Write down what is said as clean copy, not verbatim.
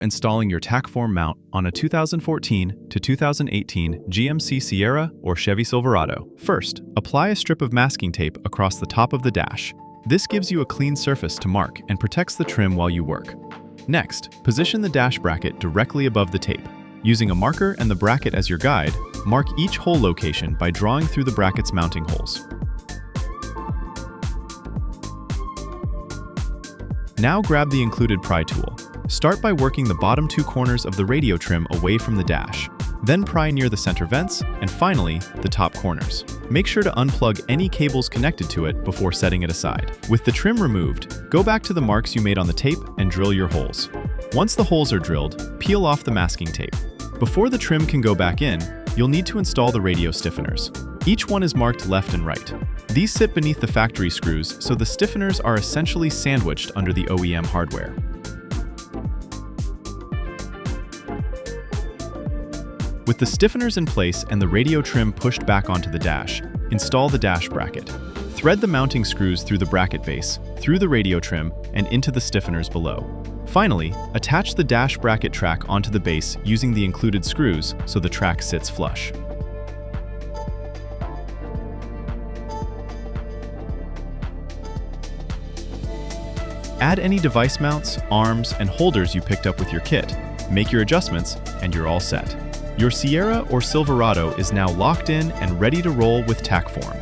Installing your Tackform mount on a 2014 to 2018 GMC Sierra or Chevy Silverado. First, apply a strip of masking tape across the top of the dash. This gives you a clean surface to mark and protects the trim while you work. Next, position the dash bracket directly above the tape. Using a marker and the bracket as your guide, mark each hole location by drawing through the bracket's mounting holes. Now grab the included pry tool. Start by working the bottom two corners of the radio trim away from the dash. Then pry near the center vents, and finally, the top corners. Make sure to unplug any cables connected to it before setting it aside. With the trim removed, go back to the marks you made on the tape and drill your holes. Once the holes are drilled, peel off the masking tape. Before the trim can go back in, you'll need to install the radio stiffeners. Each one is marked left and right. These sit beneath the factory screws, so the stiffeners are essentially sandwiched under the OEM hardware. With the stiffeners in place and the radio trim pushed back onto the dash, install the dash bracket. Thread the mounting screws through the bracket base, through the radio trim, and into the stiffeners below. Finally, attach the dash bracket track onto the base using the included screws so the track sits flush. Add any device mounts, arms, and holders you picked up with your kit. Make your adjustments, and you're all set. Your Sierra or Silverado is now locked in and ready to roll with Tackform.